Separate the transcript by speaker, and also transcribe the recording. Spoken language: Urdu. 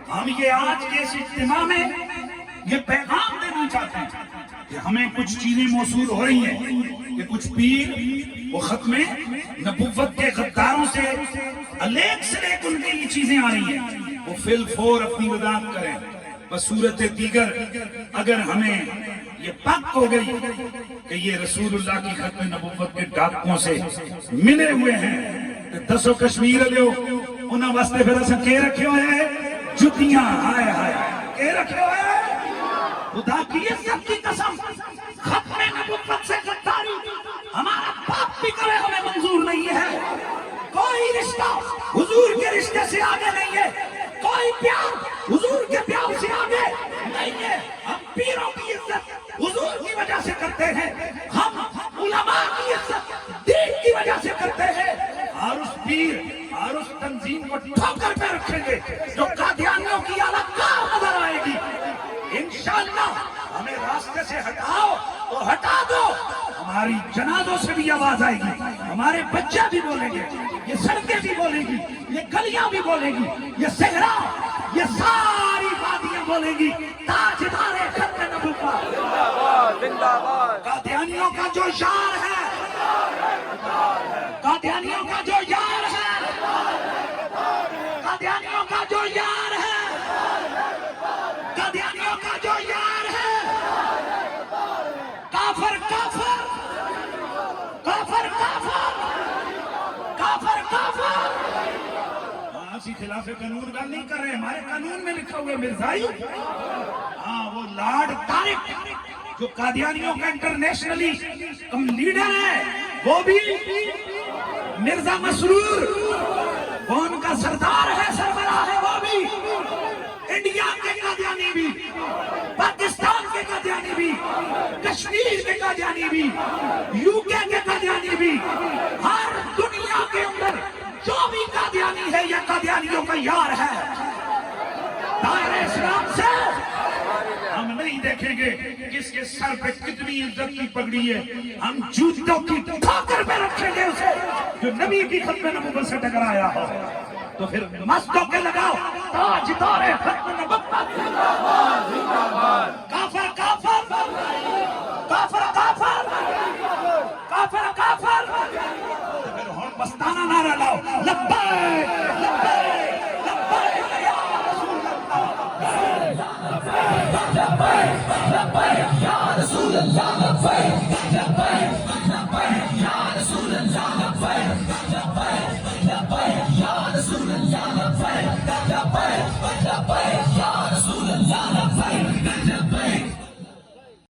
Speaker 1: ہم یہ آج کے اس اجتماع میں یہ پیغام دینا چاہتے ہیں کہ ہمیں کچھ چیزیں موصول ہو رہی ہیں کہ کچھ پیر وہ ختم نبوت کے غداروں سے الیک سے لیک ان کی یہ چیزیں آ رہی ہیں، وہ فی الفور اپنی وضاحت کریں۔ بصورت دیگر اگر ہمیں یہ پک ہو گئی کہ یہ رسول اللہ کی ختم نبوت کے ڈاکوں سے ملے ہوئے ہیں کہ دسو کشمیر لیو انہاں واسطے پھر اساں کے رکھے ہوئے ہیں جتیاں، ہائے ہائے کے رکھے ہوئے ہیں۔ خدا کی عزت کی قسم ختم نبوت سے غداری ہمارا باپ بھی کرے ہمیں منظور نہیں ہے۔ کوئی رشتہ حضور کے رشتے سے آگے نہیں ہے، کوئی پیار حضور کے پیار سے آگے نہیں ہے۔ ہم پیروں کی عزت حضور کی وجہ سے کرتے ہیں، ہم علماء کی عزت دین کی وجہ سے کرتے ہیں، اور اس پیر اور اس تنظیم کو ٹھوکر پہ رکھیں گے جو قادیانیوں کی اعلیٰ کار نظر آئے گی۔ انشاءاللہ ہمیں راستے سے ہٹاؤ تو ہٹا دو، ہماری جنازوں سے بھی آواز آئے گی، ہمارے بچے بھی بولیں گے، یہ سڑکیں بھی بولیں گی، یہ گلیاں بھی بولیں گی، یہ صحرا یہ ساری وادیاں بولیں گی تاجدار ختم نبوت
Speaker 2: زندہ باد۔
Speaker 1: قادیانیوں کا جو یار ہے، قادیانیوں کا جو یار ہے، قادیانیوں کا جو یار ہے، قادیانیوں کا جو یار ہے، کافر کافر کافر کافر کافر کافر۔ اسی خلاف قانون گل نہیں کر رہے، ہمارے قانون میں لکھا ہوا ہے مرزائی، ہاں وہ لارڈ طارق جو قادیانیوں کا انٹرنیشنلی لیڈر ہے، وہ بھی مرزا مسرور وہ ان کا سردار ہے، سربراہ ہے، وہ بھی انڈیا کے قادیانی بھی، پاکستان کے قادیانی بھی، کشمیر کے قادیانی بھی، یو کے قادیانی بھی، ہر دنیا کے اندر جو بھی قادیانی ہے یا قادیانیوں کا یار ہے، دائرہ اسلام سے ہم نہیں دیکھیں گے کس کے سر پہ کتنی عزت کی پگڑی ہے، ہم جوتوں کی ٹھوکر پہ رکھیں گے اسے جو نبی کی ختم نبوت سے ٹکرایا ہو۔ تو پھر مست ہو کے لگاؤ تاجدار ختم نبوت، کافر کافر کافر کافر کافر کافر۔ پھر ہم مستانہ نعرہ لاؤ لبیک لبیک لبیک یا رسول اللہ،
Speaker 3: لبیک یا رسول اللہ، لبیک لبیک لبیک یا رسول اللہ، لبیک لبیک لبیک یا رسول اللہ، لبیک لبیک لبیک یا رسول اللہ۔